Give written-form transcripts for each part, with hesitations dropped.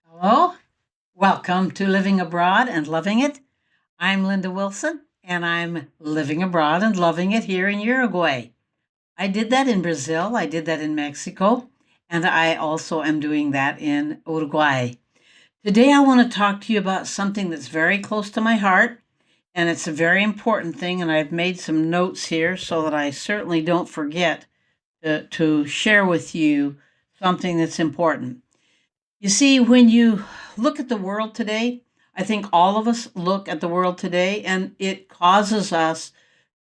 Hello, welcome to Living Abroad and Loving It. I'm Linda Wilson, and I'm living abroad and loving it here in Uruguay. I did that in Brazil, I did that in Mexico, and I also am doing that in Uruguay. Today, I want to talk to you about something that's very close to my heart, and it's a very important thing, and I've made some notes here so that I certainly don't forget to share with you something that's important. You see, when you look at the world today, I think all of us look at the world today, and it causes us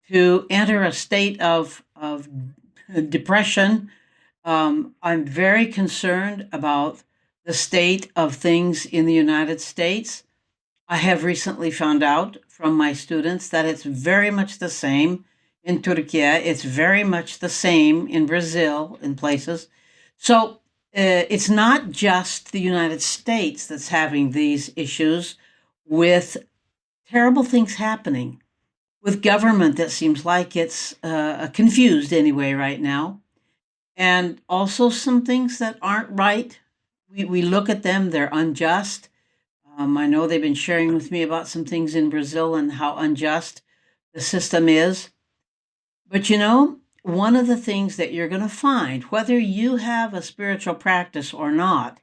to enter a state of depression. I'm very concerned about the state of things in the United States. I have recently found out from my students that it's very much the same in Turkey. It's very much the same in Brazil, in places. So it's not just the United States that's having these issues with terrible things happening, with government that seems like it's confused anyway right now, and also some things that aren't right. We look at them, they're unjust. I know they've been sharing with me about some things in Brazil and how unjust the system is. But one of the things that you're going to find, whether you have a spiritual practice or not,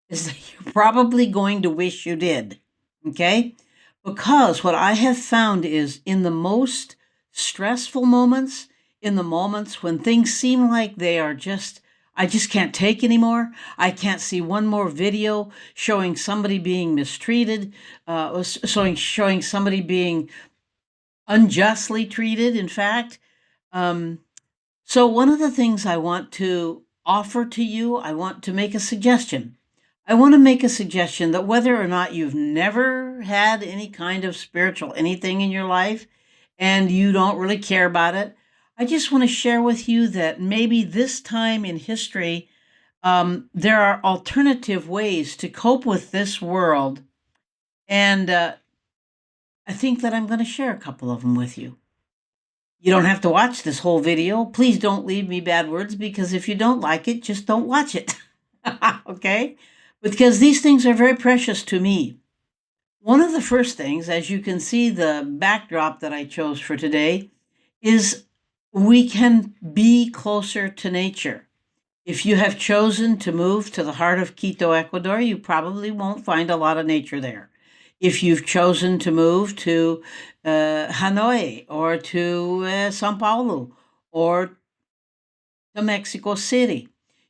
is that you're probably going to wish you did. Okay? Because what I have found is in the most stressful moments, in the moments when things seem like they are I just can't take anymore. I can't see one more video showing somebody being mistreated, showing somebody being unjustly treated, in fact. Um, so, one of the things I want to offer to you, I want to make a suggestion. I want to make a suggestion that whether or not you've never had any kind of spiritual anything in your life and you don't really care about it, I just want to share with you that maybe this time in history, there are alternative ways to cope with this world. And I think that I'm going to share a couple of them with you. You don't have to watch this whole video. Please don't leave me bad words because if you don't like it, just don't watch it. Okay? Because these things are very precious to me. One of the first things, as you can see, the backdrop that I chose for today is we can be closer to nature. If you have chosen to move to the heart of Quito, Ecuador, you probably won't find a lot of nature there. If you've chosen to move to Hanoi or to Sao Paulo or to Mexico City,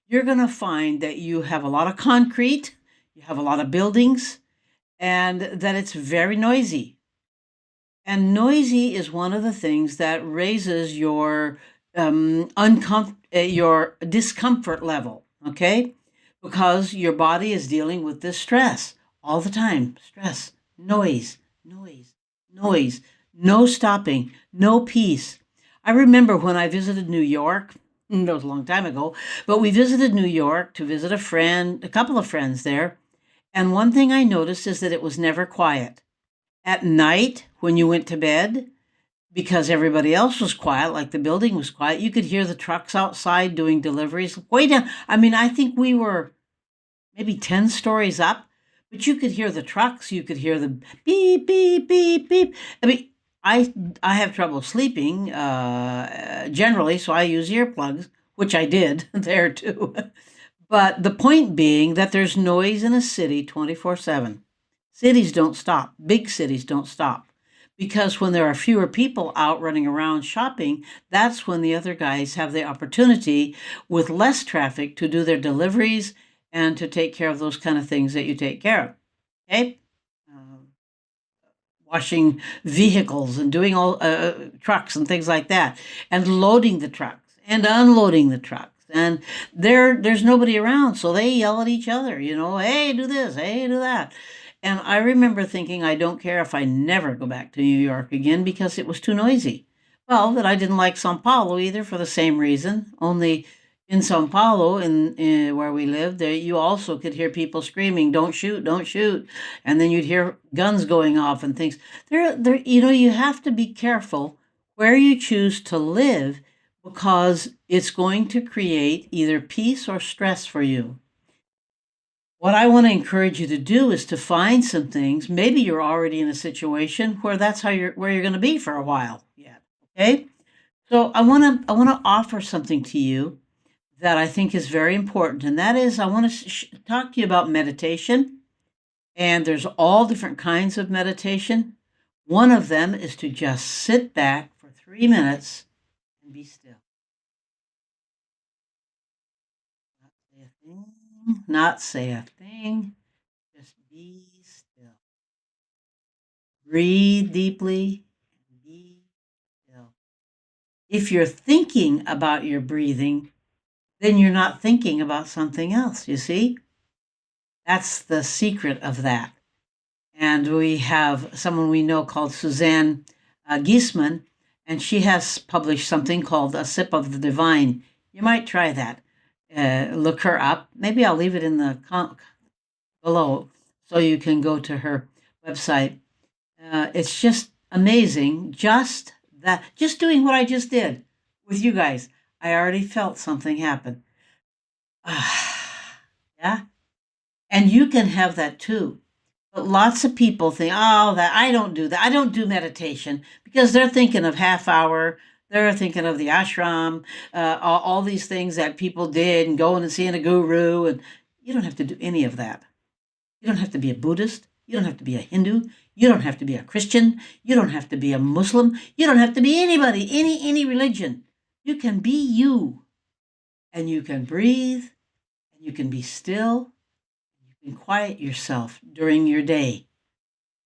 you're going to find that you have a lot of concrete, you have a lot of buildings, and that it's very noisy. And noisy is one of the things that raises your discomfort level, okay? Because your body is dealing with this stress all the time. Stress, noise, noise, noise, no stopping, no peace. I remember when I visited New York, that was a long time ago, but we visited New York to visit a friend, a couple of friends there. And one thing I noticed is that it was never quiet. At night, when you went to bed, because everybody else was quiet, like the building was quiet, you could hear the trucks outside doing deliveries way down. I mean, I think we were maybe 10 stories up, but you could hear the trucks, you could hear the beep, beep, beep, beep. I mean, I have trouble sleeping generally, so I use earplugs, which I did there too. But the point being that there's noise in a city 24/7. Cities don't stop. Big cities don't stop. Because when there are fewer people out running around shopping, that's when the other guys have the opportunity with less traffic to do their deliveries and to take care of those kind of things that you take care of. Okay? Uh, Washing vehicles and doing all trucks and things like that, and loading the trucks and unloading the trucks. And there's nobody around, so they yell at each other, hey, do this, hey, do that. And I remember thinking, I don't care if I never go back to New York again because it was too noisy. Well, that I didn't like Sao Paulo either for the same reason. Only in Sao Paulo, in where we lived, there you also could hear people screaming, "Don't shoot! Don't shoot!" And then you'd hear guns going off and things. You have to be careful where you choose to live because it's going to create either peace or stress for you. What I want to encourage you to do is to find some things. Maybe you're already in a situation where that's where you're going to be for a while yet. Okay? So I want to offer something to you that I think is very important, and that is I want to talk to you about meditation. And there's all different kinds of meditation. One of them is to just sit back for 3 minutes and be still. Not say a thing. Not say a thing. Just be still. Breathe deeply and be still. If you're thinking about your breathing, then you're not thinking about something else, you see? That's the secret of that. And we have someone we know called Suzanne Giesman, and she has published something called A Sip of the Divine. You might try that. Look her up. Maybe I'll leave it in the below so you can go to her website. It's just amazing. Just doing what I just did with you guys. I already felt something happen. Yeah. And you can have that too. But lots of people think, oh, that I don't do that. I don't do meditation because they're thinking of half hour. They're thinking of the ashram, all these things that people did and going and seeing a guru. And you don't have to do any of that. You don't have to be a Buddhist. You don't have to be a Hindu. You don't have to be a Christian. You don't have to be a Muslim. You don't have to be anybody, any religion. You can be you. And you can breathe. And you can be still. And quiet yourself during your day.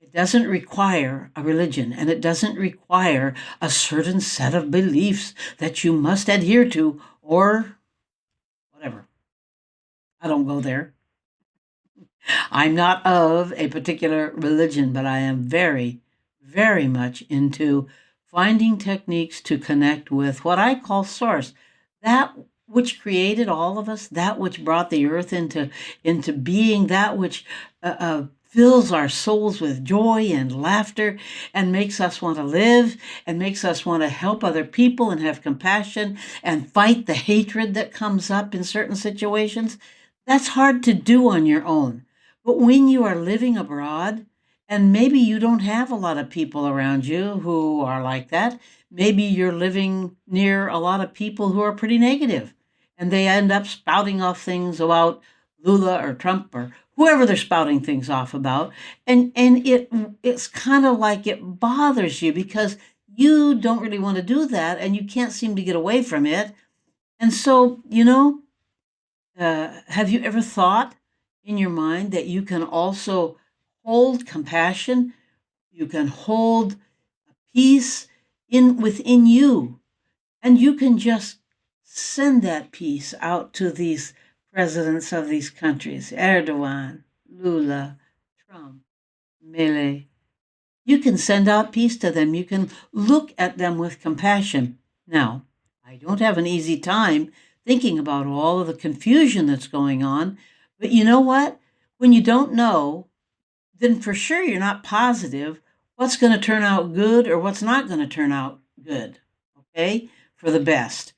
It doesn't require a religion, and it doesn't require a certain set of beliefs that you must adhere to or whatever. I don't go there. I'm not of a particular religion, but I am very, very much into finding techniques to connect with what I call source, that which created all of us, that which brought the earth into being, that which fills our souls with joy and laughter and makes us want to live and makes us want to help other people and have compassion and fight the hatred that comes up in certain situations. That's hard to do on your own. But when you are living abroad, and maybe you don't have a lot of people around you who are like that, maybe you're living near a lot of people who are pretty negative, and they end up spouting off things about Lula or Trump or whoever they're spouting things off about, and it's kind of like it bothers you because you don't really want to do that, and you can't seem to get away from it. And so, have you ever thought in your mind that you can also hold compassion? You can hold peace within you, and you can just send that peace out to these presidents of these countries, Erdogan, Lula, Trump, Mele. You can send out peace to them. You can look at them with compassion. Now, I don't have an easy time thinking about all of the confusion that's going on, but you know what? When you don't know, then for sure you're not positive what's going to turn out good or what's not going to turn out good, okay, for the best.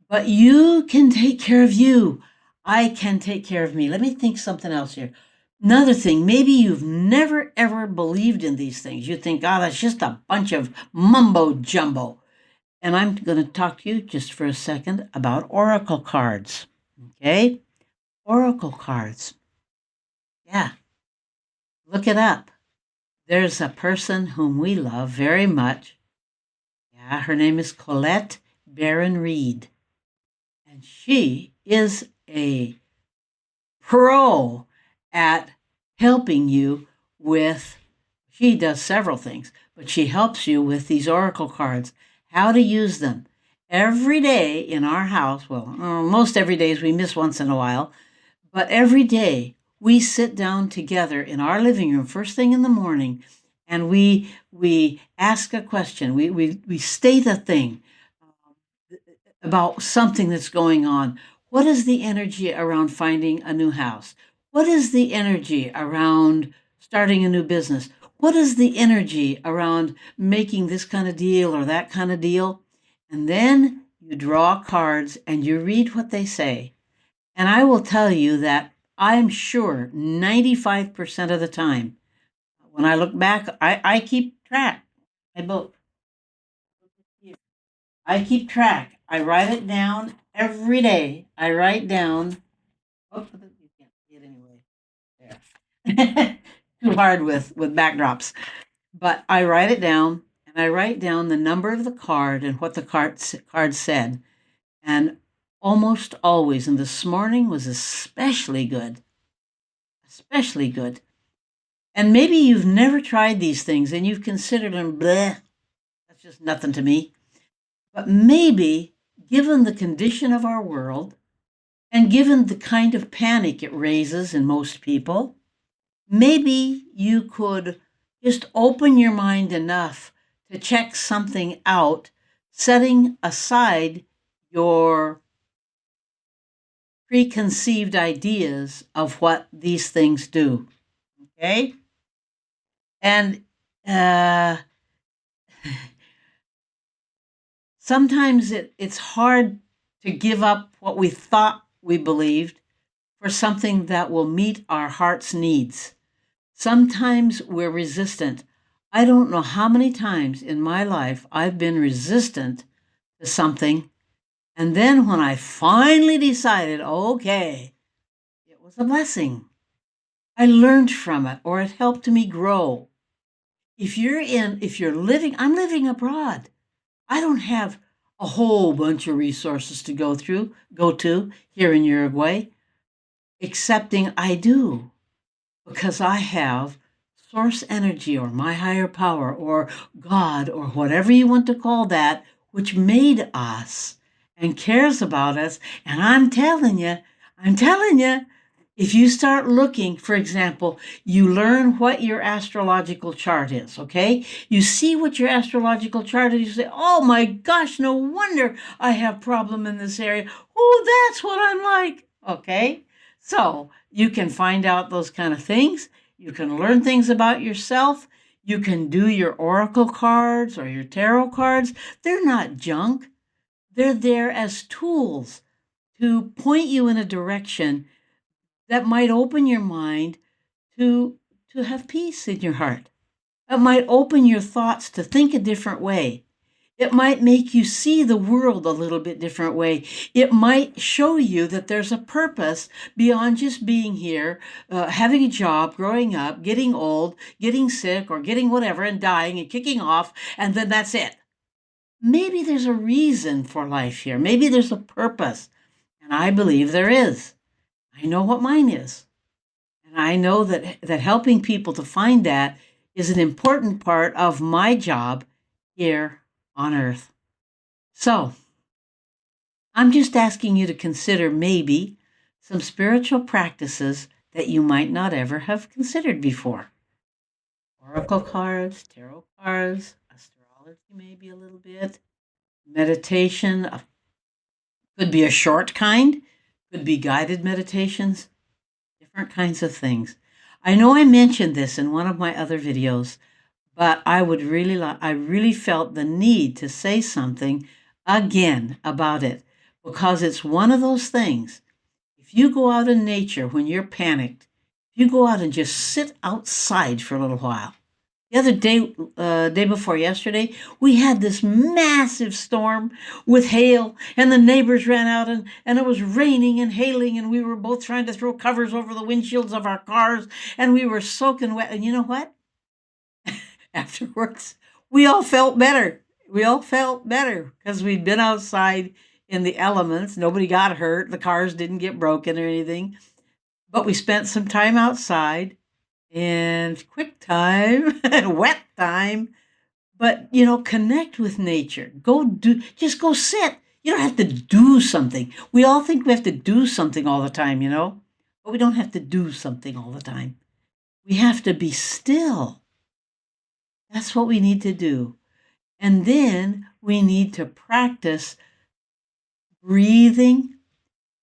But you can take care of you. I can take care of me. Let me think something else here. Another thing, maybe you've never ever believed in these things. You think, oh, that's just a bunch of mumbo jumbo. And I'm going to talk to you just for a second about oracle cards. Okay? Oracle cards. Yeah. Look it up. There's a person whom we love very much. Yeah, her name is Colette Baron Reed. And she is a pro at helping you with, she does several things, but she helps you with these oracle cards, how to use them. Every day in our house, well, most every day we miss once in a while, but every day we sit down together in our living room first thing in the morning, and we ask a question. We state a thing about something that's going on. What is the energy around finding a new house? What is the energy around starting a new business? What is the energy around making this kind of deal or that kind of deal? And then you draw cards and you read what they say. And I will tell you that I'm sure 95% of the time, when I look back, I keep track. I both. I keep track. I write it down every day. I write down. Oh, you can't see it anyway. There. Too hard with backdrops. But I write it down, and I write down the number of the card and what the card said. And almost always, and this morning was especially good, especially good. And maybe you've never tried these things and you've considered them, bleh, that's just nothing to me. But maybe, given the condition of our world and given the kind of panic it raises in most people, maybe you could just open your mind enough to check something out, setting aside your preconceived ideas of what these things do. Okay? And sometimes it's hard to give up what we thought we believed for something that will meet our heart's needs. Sometimes we're resistant. I don't know how many times in my life I've been resistant to something. And then when I finally decided, okay, it was a blessing. I learned from it, or it helped me grow. If you're living, I'm living abroad. I don't have a whole bunch of resources to go to here in Uruguay, excepting I do, because I have source energy or my higher power or God or whatever you want to call that, which made us and cares about us. And I'm telling you, if you start looking, for example, you learn what your astrological chart is, okay? You see what your astrological chart is, you say, oh my gosh, no wonder I have problem in this area. Oh, that's what I'm like, okay? So you can find out those kind of things. You can learn things about yourself. You can do your oracle cards or your tarot cards. They're not junk. They're there as tools to point you in a direction that might open your mind to have peace in your heart. It might open your thoughts to think a different way. It might make you see the world a little bit different way. It might show you that there's a purpose beyond just being here, having a job, growing up, getting old, getting sick, or getting whatever, and dying and kicking off, and then that's it. Maybe there's a reason for life here. Maybe there's a purpose. And I believe there is. I know what mine is. And I know that helping people to find that is an important part of my job here on earth. So, I'm just asking you to consider maybe some spiritual practices that you might not ever have considered before. Oracle cards, tarot cards, astrology maybe a little bit, meditation, could be a short kind, could be guided meditations, different kinds of things. I know I mentioned this in one of my other videos, but I really felt the need to say something again about it because it's one of those things. If you go out in nature when you're panicked, if you go out and just sit outside for a little while. The other day, day before yesterday, we had this massive storm with hail, and the neighbors ran out, and it was raining and hailing, and we were both trying to throw covers over the windshields of our cars, and we were soaking wet. And you know what? Afterwards, we all felt better. We all felt better because we'd been outside in the elements. Nobody got hurt. The cars didn't get broken or anything. But we spent some time outside in quick time and wet time. But, connect with nature. Just go sit. You don't have to do something. We all think we have to do something all the time, but we don't have to do something all the time. We have to be still. That's what we need to do. And then we need to practice breathing,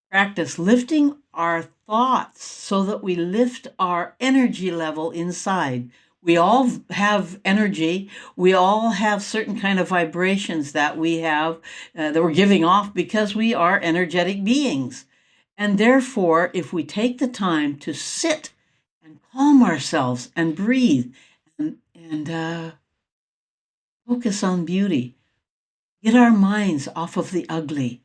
practice lifting our thoughts so that we lift our energy level inside. We all have energy. We all have certain kind of vibrations that we have that we're giving off because we are energetic beings. And therefore, if we take the time to sit and calm ourselves and breathe and focus on beauty, get our minds off of the ugly,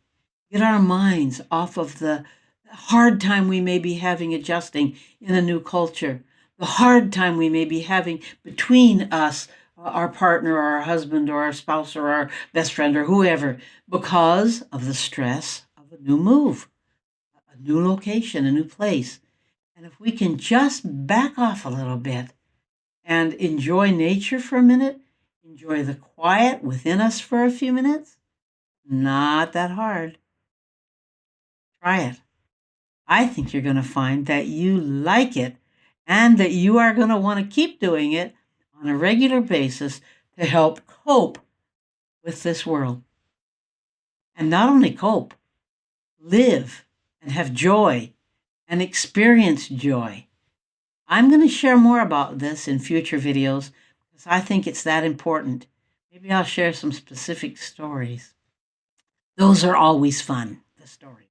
get our minds off of the hard time we may be having adjusting in a new culture, the hard time we may be having between us, our partner or our husband or our spouse or our best friend or whoever, because of the stress of a new move, a new location, a new place. And if we can just back off a little bit and enjoy nature for a minute, enjoy the quiet within us for a few minutes, not that hard. Try it. I think you're going to find that you like it and that you are going to want to keep doing it on a regular basis to help cope with this world. And not only cope, live and have joy and experience joy. I'm going to share more about this in future videos because I think it's that important. Maybe I'll share some specific stories. Those are always fun, the stories.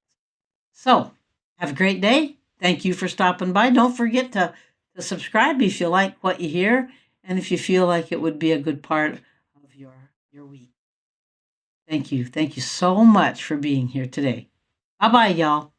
So, have a great day. Thank you for stopping by. Don't forget to subscribe if you like what you hear and if you feel like it would be a good part of your week. Thank you. Thank you so much for being here today. Bye-bye, y'all.